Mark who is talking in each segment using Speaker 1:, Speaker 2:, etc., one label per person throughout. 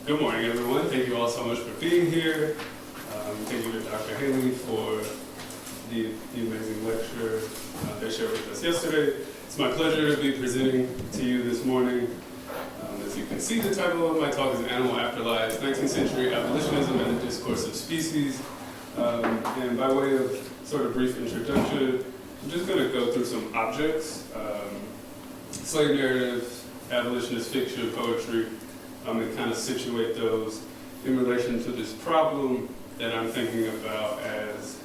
Speaker 1: Good morning, everyone. Thank you all so much for being here. Thank you to Dr. Haley for the amazing lecture they shared with us yesterday. It's my pleasure to be presenting to you this morning. As you can see, the title of my talk is Animal Afterlives, 19th Century Abolitionism and the Discourse of Species. And by way of sort of brief introduction, I'm just going to go through some objects, slave narrative, abolitionist fiction, poetry, and kind of situate those in relation to this problem that I'm thinking about as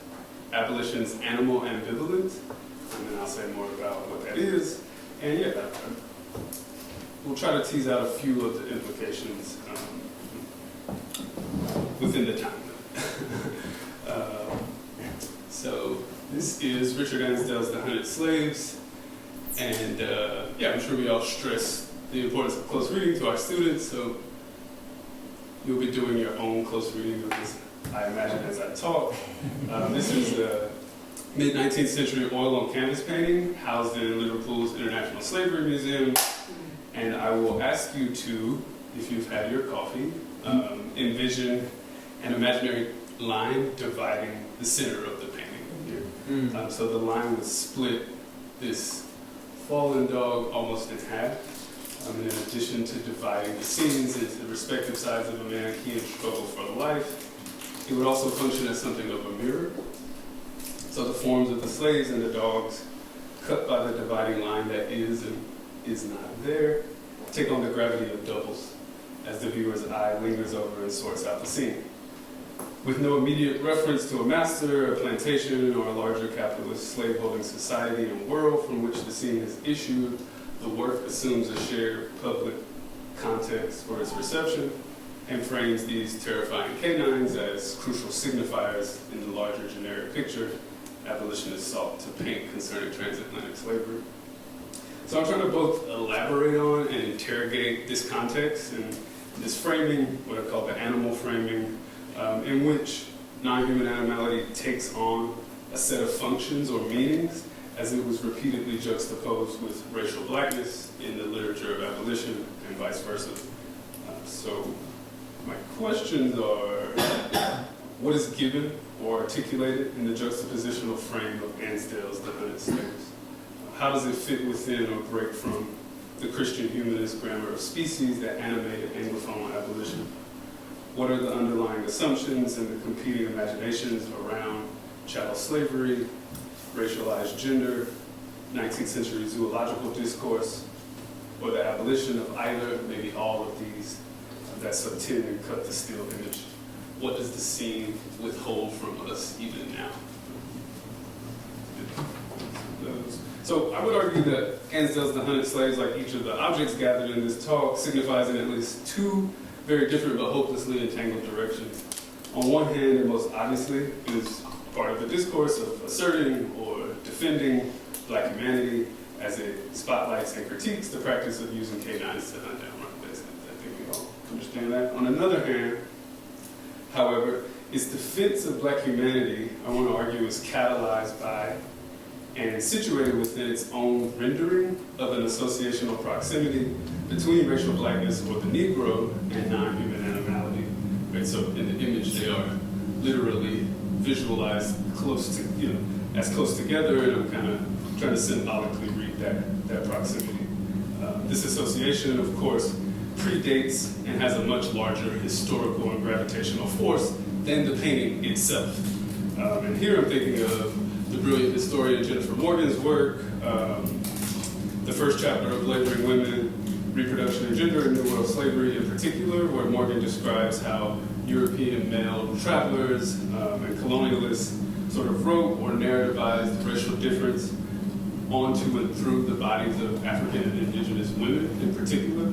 Speaker 1: abolition's animal ambivalence. And then I'll say more about what that is. And yeah, we'll try to tease out a few of the implications within the time limit. So this is Richard Ansdell's The Hunted Slaves. And yeah, I'm sure we all stress the importance of close reading to our students, so you'll be doing your own close reading of this, I imagine, as I talk. This is a mid-19th century oil on canvas painting housed in Liverpool's International Slavery Museum. And I will ask you to, if you've had your coffee, envision an imaginary line dividing the center of the painting here. So the line would split this fallen dog almost in half. In addition to dividing the scenes into the respective sides of a mannequin struggle for life, it would also function as something of a mirror. So the forms of the slaves and the dogs, cut by the dividing line that is and is not there, take on the gravity of doubles as the viewer's eye lingers over and sorts out the scene. With no immediate reference to a master, a plantation, or a larger capitalist slaveholding society and world from which the scene is issued, the work assumes a shared public context for its reception and frames these terrifying canines as crucial signifiers in the larger generic picture abolitionists sought to paint concerning transatlantic slavery. So I'm trying to both elaborate on and interrogate this context and this framing, what I call the animal framing, in which non-human animality takes on a set of functions or meanings as it was repeatedly juxtaposed with racial blackness in the literature of abolition and vice versa. So my questions are, what is given or articulated in the juxtapositional frame of Ansdell's The Hunted Slaves? How does it fit within or break from the Christian humanist grammar of species that animated Anglophone abolition? What are the underlying assumptions and the competing imaginations around chattel slavery, racialized gender, 19th century zoological discourse, or the abolition of either, maybe all of these, that subtend and cut the still image? What does the scene withhold from us even now? So I would argue that Ansdell's The Hunted Slaves, like each of the objects gathered in this talk, signifies in at least two very different but hopelessly entangled directions. On one hand, and most obviously, is part of the discourse of asserting or defending Black humanity as it spotlights and critiques the practice of using canines to hunt down runaway slaves. I think we all understand that. On another hand, however, its defense of Black humanity, I want to argue, is catalyzed by and situated within its own rendering of an associational proximity between racial blackness or the Negro and non-human animality. Right? So in the image, they are literally visualized close to, as close together, and I'm kind of trying to symbolically read that proximity. This association, of course, predates and has a much larger historical and gravitational force than the painting itself. And here I'm thinking of the brilliant historian Jennifer Morgan's work, the first chapter of Laboring Women, Reproduction and Gender in New World Slavery in particular, where Morgan describes how European male travelers and colonialists sort of wrote or narrativized racial difference onto and through the bodies of African and indigenous women in particular,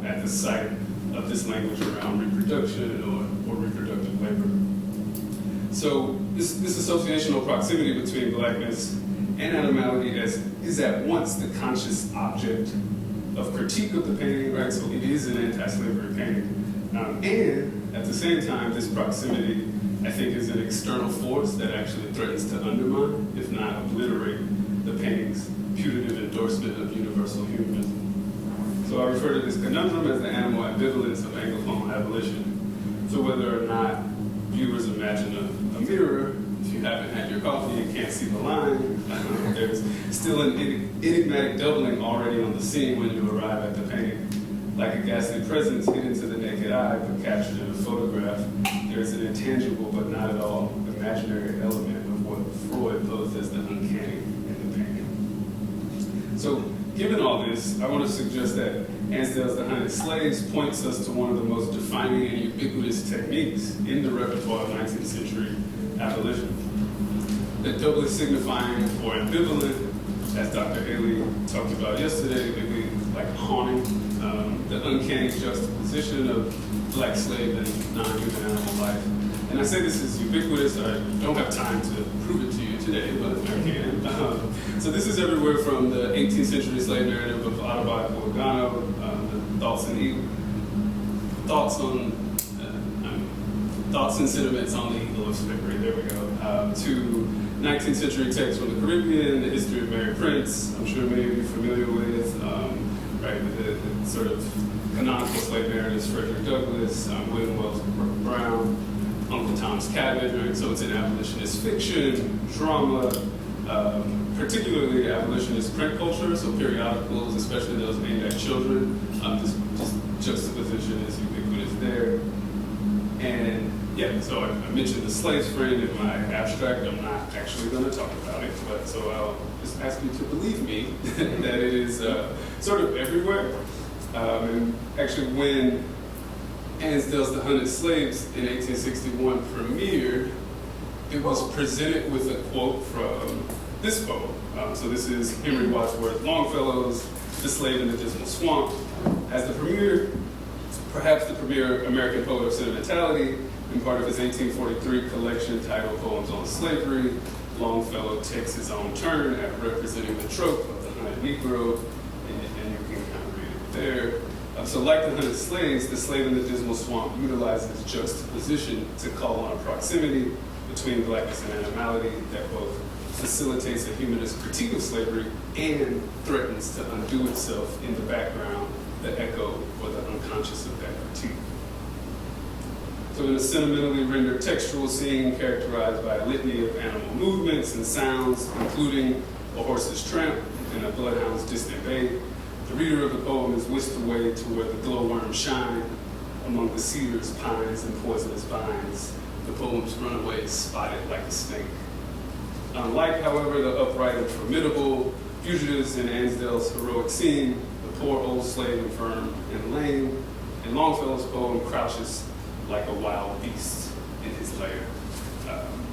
Speaker 1: at the site of this language around reproduction or reproductive labor. So this associational proximity between blackness and animality is at once the conscious object of critique of the painting, right? So it is an anti-slavery painting. And at the same time, this proximity, I think, is an external force that actually threatens to undermine, if not obliterate, the painting's putative endorsement of universal humanism. So So I refer to this conundrum as the animal ambivalence of Anglophone abolition. So whether or not viewers imagine a mirror, if you haven't had your coffee and can't see the line, there's still an enigmatic doubling already on the scene when you arrive at the painting. Like a ghastly presence hidden to the naked eye but captured in a photograph, there is an intangible but not at all imaginary element of what Freud posed as the uncanny in the painting. So, given all this, I want to suggest that Ansdale's The Hunted Slaves points us to one of the most defining and ubiquitous techniques in the repertoire of 19th century abolition. The doubly signifying or ambivalent, as Dr. Haley talked about yesterday, maybe like haunting, the uncanny juxtaposition of black slave and non-human animal life. And I say this is ubiquitous. I don't have time to prove it to you today, but I can. So this is everywhere from the 18th century slave narrative of Audubon Poegano, the thoughts and sentiments on the evil of slavery, there we go, to 19th century texts from the Caribbean, the history of Mary Prince, I'm sure many of you are familiar with, right, with the sort of canonical slave narratives, Frederick Douglass, William Wells Brown, Uncle Tom's Cabin, right? So it's in abolitionist fiction, drama, particularly abolitionist print culture, so periodicals, especially those aimed at children. This juxtaposition is ubiquitous there. And yeah, so I mentioned the slaves friend in my abstract. I'm not actually going to talk about it, but so I'll just ask you to believe me that it is sort of everywhere. And actually, when Ansdale's The Hunted Slaves in 1861 premiered, it was presented with a quote from this poem. So this is Henry Wadsworth Longfellow's The Slave in the Dismal Swamp. As the premier, perhaps the premier American poet of sentimentality, in part of his 1843 collection titled Poems on Slavery, Longfellow takes his own turn at representing the trope of the hunted Negro, and you can kind of read it there. So like the hunted slaves, the slave in the dismal swamp utilizes juxtaposition to call on a proximity between blackness and animality that both facilitates a humanist critique of slavery and threatens to undo itself in the background, the echo or the unconscious of that critique. So in a sentimentally rendered textual scene characterized by a litany of animal movements and sounds, including a horse's tramp and a bloodhound's distant bay, the reader of the poem is whisked away to where the glowworms shine among the cedars, pines, and poisonous vines. The poem's runaway is spotted like a snake. Unlike, however, the upright and formidable fugitives in Ansdale's heroic scene, the poor old slave, infirm and lame, in Longfellow's poem, crouches like a wild beast in his lair.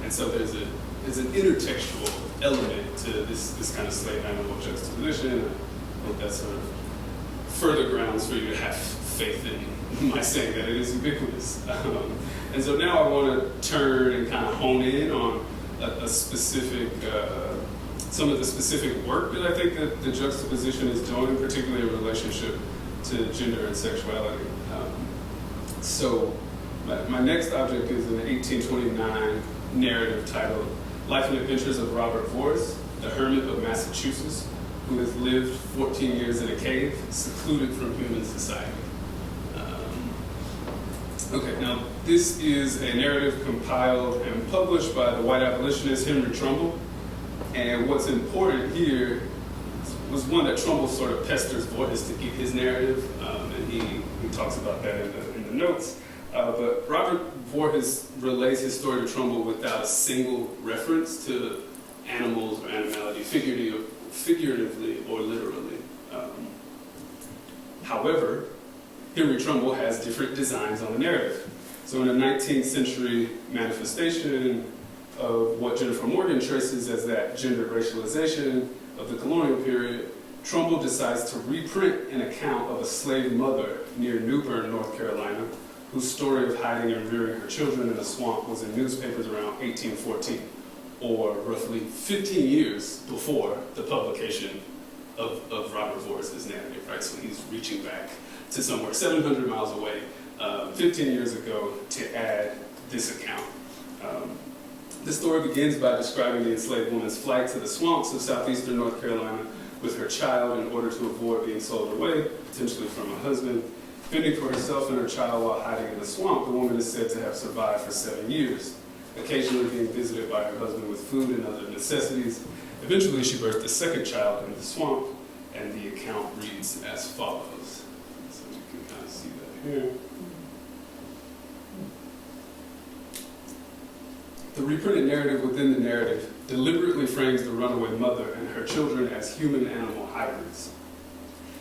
Speaker 1: And so there's an intertextual element to this kind of slave animal juxtaposition. I hope that sort of further grounds for you to have faith in my saying that it is ubiquitous. And so now I want to turn and kind of hone in on a specific, some of the specific work that I think that the juxtaposition is doing, particularly in relationship to gender and sexuality. So my next object is an 1829 narrative titled Life and Adventures of Robert Vorse, the hermit of Massachusetts, who has lived 14 years in a cave, secluded from human society. Okay, now this is a narrative compiled and published by the white abolitionist Henry Trumbull. And what's important here was one that Trumbull sort of pesters Vorse to get his narrative, and he talks about that in the notes. But Robert Vorse relays his story to Trumbull without a single reference to animals or animality, figuratively or literally. However, Henry Trumbull has different designs on the narrative. So in a 19th century manifestation of what Jennifer Morgan traces as that gendered racialization of the colonial period, Trumbull decides to reprint an account of a slave mother near New Bern, North Carolina, whose story of hiding and rearing her children in a swamp was in newspapers around 1814, or roughly 15 years before the publication of Robert Vorse's narrative, right? So he's reaching back to somewhere 700 miles away, 15 years ago, to add this account. The story begins by describing the enslaved woman's flight to the swamps of southeastern North Carolina, with her child in order to avoid being sold away, potentially from her husband. Fending for herself and her child while hiding in the swamp, the woman is said to have survived for 7 years, occasionally being visited by her husband with food and other necessities. Eventually, she birthed a second child in the swamp, and the account reads as follows. So you can kind of see that here. The reprinted narrative within the narrative deliberately frames the runaway mother and her children as human-animal hybrids,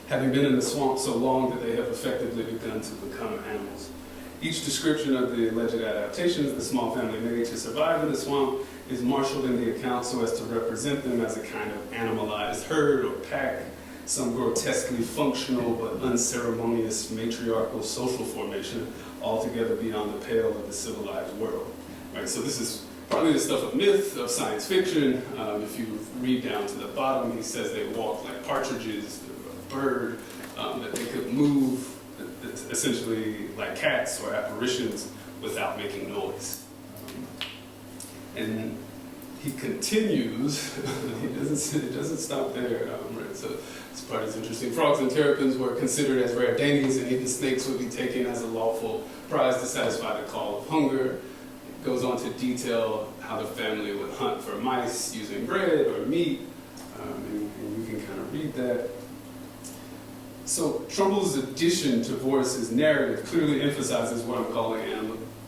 Speaker 1: having been in the swamp so long that they have effectively begun to become animals. Each description of the alleged adaptations the small family made to survive in the swamp is marshaled in the account so as to represent them as a kind of animalized herd or pack, some grotesquely functional but unceremonious matriarchal social formation altogether beyond the pale of the civilized world. Right, so this is partly the stuff of myth, of science fiction. If you read down to the bottom, he says they walk like partridges, a bird, that they could move essentially like cats or apparitions without making noise. And he continues, it doesn't stop there, right? So this part is interesting. Frogs and terrapins were considered as rare dainties, and even snakes would be taken as a lawful prize to satisfy the call of hunger. It goes on to detail how the family would hunt for mice using bread or meat, and you can kind of read that. So Trumbull's addition to Voris's narrative clearly emphasizes what I'm calling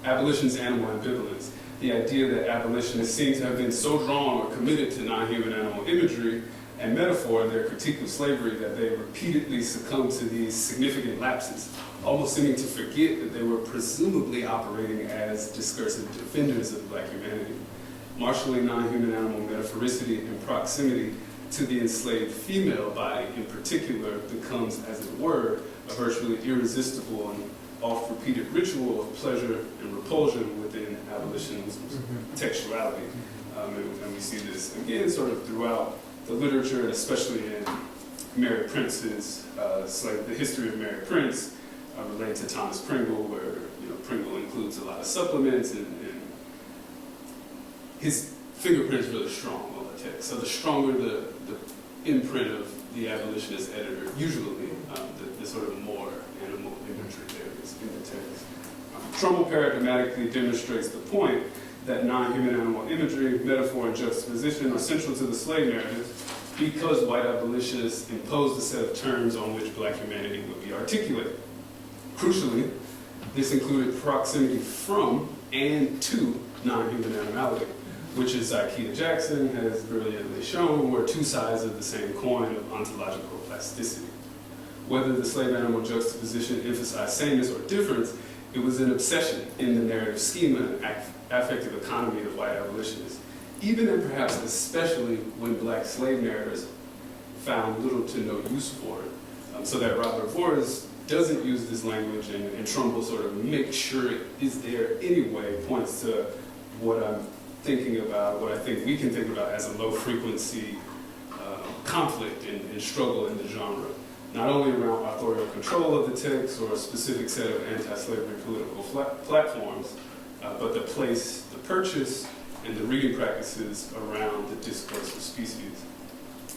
Speaker 1: abolition's animal ambivalence. The idea that abolitionists seem to have been so drawn or committed to non-human animal imagery and metaphor in their critique of slavery that they repeatedly succumbed to these significant lapses, almost seeming to forget that they were presumably operating as discursive defenders of black humanity. Marshalling non-human animal metaphoricity and proximity to the enslaved female body in particular becomes, as it were, a virtually irresistible and oft-repeated ritual of pleasure and repulsion within abolition's textuality. And we see this again sort of throughout the literature, and especially in Mary Prince's the history of Mary Prince, related to Thomas Pringle, where Pringle includes a lot of supplements, and his fingerprint is really strong on the text. So the stronger the imprint of the abolitionist editor, usually the sort of more animal imagery there is in the text. Trumbull paradigmatically demonstrates the point that non-human animal imagery, metaphor, and juxtaposition are central to the slave narrative because white abolitionists imposed a set of terms on which black humanity would be articulated. Crucially, this included proximity from and to non-human animality, which, as Ikeda Jackson has brilliantly shown, were two sides of the same coin of ontological plasticity. Whether the slave-animal juxtaposition emphasized sameness or difference, it was an obsession in the narrative schema and affective economy of white abolitionists, even and perhaps especially when black slave narrators found little to no use for it. So that Robert Voris doesn't use this language, and Trumbull sort of makes sure it is there anyway, points to what I'm thinking about, what I think we can think about as a low-frequency conflict and struggle in the genre. Not only around authorial control of the text or a specific set of anti-slavery political platforms, but the place, the purchase, and the reading practices around the discourse of species.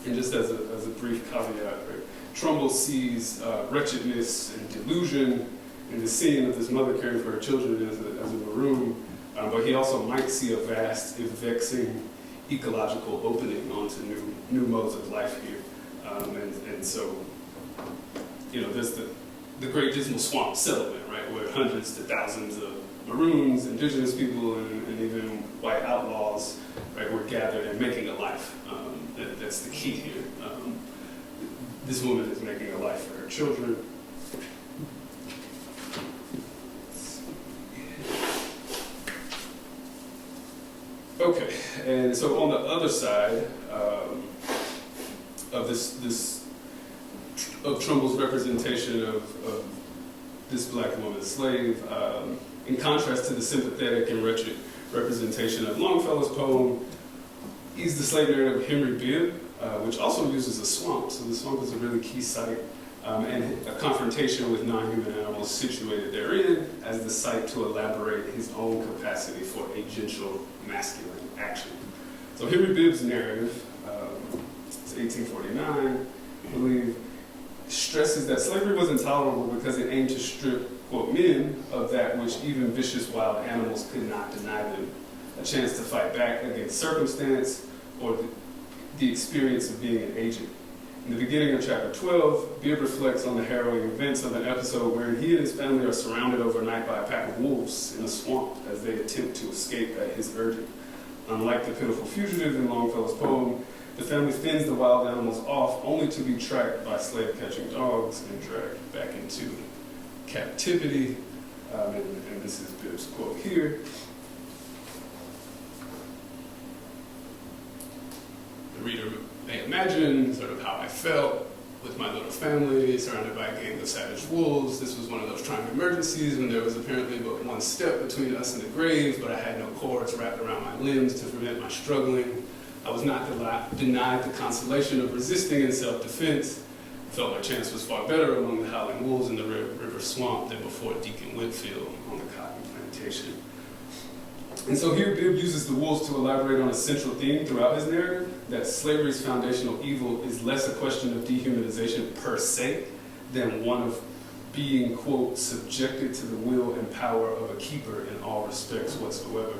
Speaker 1: And just as a brief caveat, right, Trumbull sees wretchedness and delusion in the scene of this mother caring for her children as a maroon, but he also might see a vast, if vexing, ecological opening onto new modes of life here. And so, there's the Great Dismal Swamp settlement, right, where hundreds to thousands of Maroons, indigenous people, and even white outlaws, right, were gathered and making a life. That's the key here. This woman is making a life for her children. Okay, and so on the other side of Trumbull's representation of this black woman slave, in contrast to the sympathetic and wretched representation of Longfellow's poem, is the slave narrative of Henry Bibb, which also uses a swamp. So the swamp is a really key site, and a confrontation with non-human animals situated therein as the site to elaborate his own capacity for agential masculine action. So Henry Bibb's narrative, 1849, I believe, stresses that slavery was intolerable because it aimed to strip, quote, men of that which even vicious wild animals could not deny them, a chance to fight back against circumstance or the experience of being an agent. In the beginning of chapter 12, Bibb reflects on the harrowing events of an episode wherein he and his family are surrounded overnight by a pack of wolves in a swamp as they attempt to escape at his urging. Unlike the pitiful fugitive in Longfellow's poem, the family fends the wild animals off only to be tracked by slave-catching dogs and dragged back into captivity. And this is Bibb's quote here. The reader may imagine sort of how I felt with my little family, surrounded by a gang of savage wolves. This was one of those trying emergencies when there was apparently but one step between us and the grave, but I had no cords wrapped around my limbs to prevent my struggling. I was not denied the consolation of resisting in self-defense. I felt my chance was far better among the howling wolves in the river swamp than before Deacon Whitfield on the cotton plantation. And so here Bibb uses the wolves to elaborate on a central theme throughout his narrative, that slavery's foundational evil is less a question of dehumanization per se than one of being, quote, subjected to the will and power of a keeper in all respects whatsoever.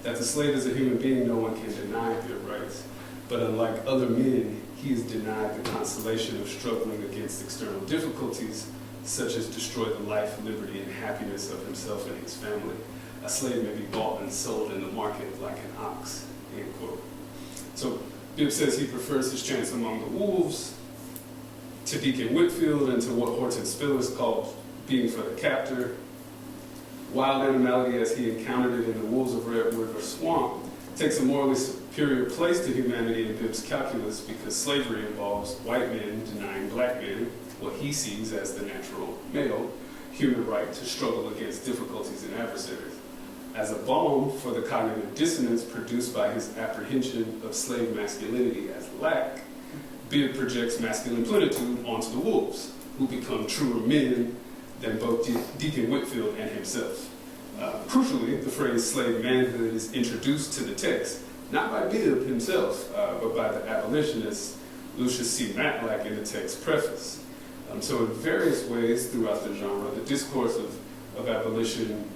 Speaker 1: That the slave is a human being no one can deny their rights, but unlike other men, he is denied the consolation of struggling against external difficulties, such as destroy the life, liberty, and happiness of himself and his family. A slave may be bought and sold in the market like an ox, end quote. So Bibb says he prefers his chance among the wolves to Deacon Whitfield and to what Horton Spillers called being for the captor. Wild animality as he encountered it in the wolves of Red River Swamp takes a morally superior place to humanity in Bibb's calculus because slavery involves white men denying black men what he sees as the natural male human right to struggle against difficulties and adversaries. As a balm for the cognitive dissonance produced by his apprehension of slave masculinity as lack, Bibb projects masculine plenitude onto the wolves, who become truer men than both Deacon Whitfield and himself. Crucially, the phrase slave manhood is introduced to the text, not by Bibb himself, but by the abolitionist Lucius C. Matlack in the text preface. So in various ways throughout the genre, the discourse of abolition,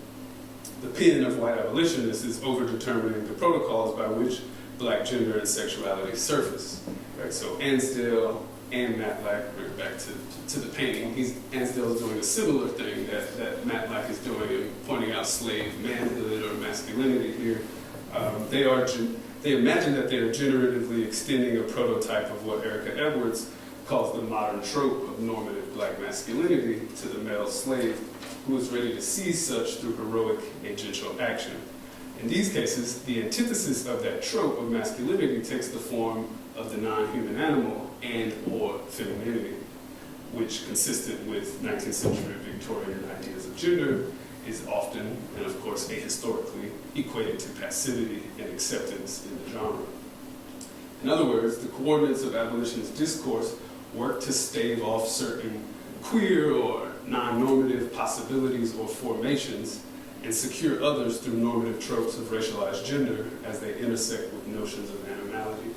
Speaker 1: the pen of white abolitionists is overdetermining the protocols by which black gender and sexuality surface. Right? So Ansdale and Matlack, back to the painting, Ansdale is doing a similar thing that Matlack is doing in pointing out slave manhood or masculinity here. They imagine that they are generatively extending a prototype of what Erica Edwards calls the modern trope of normative black masculinity to the male slave who is ready to seize such through heroic agential action. In these cases, the antithesis of that trope of masculinity takes the form of the non-human animal and or femininity, which, consistent with 19th century Victorian ideas of gender, is often, and of course ahistorically, equated to passivity and acceptance in the genre. In other words, the coordinates of abolitionist discourse work to stave off certain queer or non-normative possibilities or formations and secure others through normative tropes of racialized gender as they intersect with notions of animality.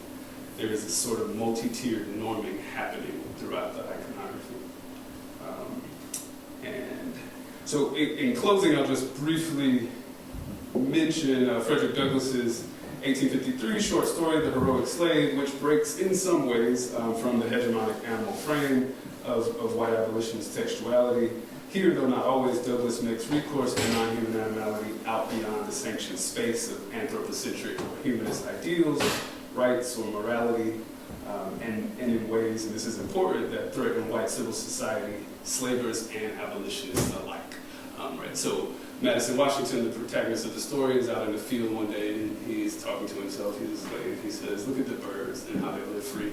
Speaker 1: There is a sort of multi-tiered norming happening throughout the iconography. And so in closing, I'll just briefly mention Frederick Douglass's 1853 short story, The Heroic Slave, which breaks in some ways from the hegemonic animal frame of white abolitionist textuality. Here, though not always, Douglass makes recourse to non-human animality out beyond the sanctioned space of anthropocentric or humanist ideals, rights, or morality, and in ways, and this is important, that threaten white civil society, slavers, and abolitionists alike. Right? So Madison Washington, the protagonist of the story, is out in the field one day and he's talking to himself. He's a slave. He says, "Look at the birds and how they live free.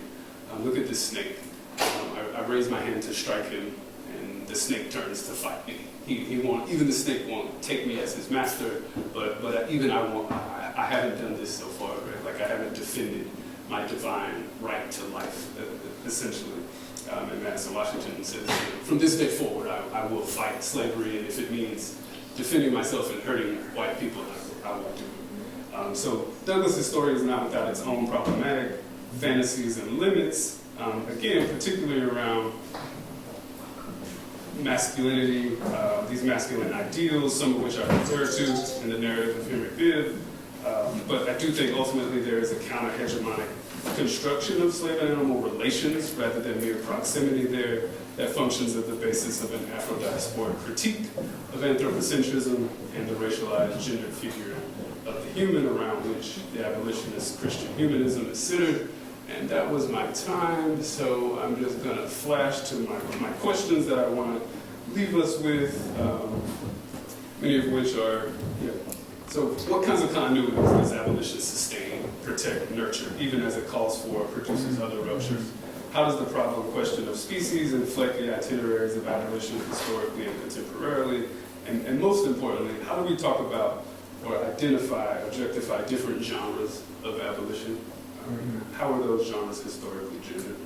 Speaker 1: Look at this snake. I raise my hand to strike him, and the snake turns to fight me. Even the snake won't take me as his master, but even I haven't done this so far, right? Like I haven't defended my divine right to life, essentially." And Madison Washington says, "From this day forward, I will fight slavery, and if it means defending myself and hurting white people, I will do it." So Douglass's story is not without its own problematic fantasies and limits, again, particularly around masculinity, these masculine ideals, some of which I refer to in the narrative of Henry Bibb. But I do think ultimately there is a counter-hegemonic construction of slave and animal relations rather than mere proximity there that functions as the basis of an Afro-diasporic critique of anthropocentrism and the racialized gendered figure of the human around which the abolitionist Christian humanism is centered. And that was my time, so I'm just going to flash to my questions that I want to leave us with, many of which are, so what kinds of continuities does abolition sustain, protect, nurture, even as it calls for or produces other ruptures? How does the problem question of species inflect the itineraries of abolition historically and contemporarily? And most importantly, how do we talk about or identify, objectify different genres of abolition? How are those genres historically gendered?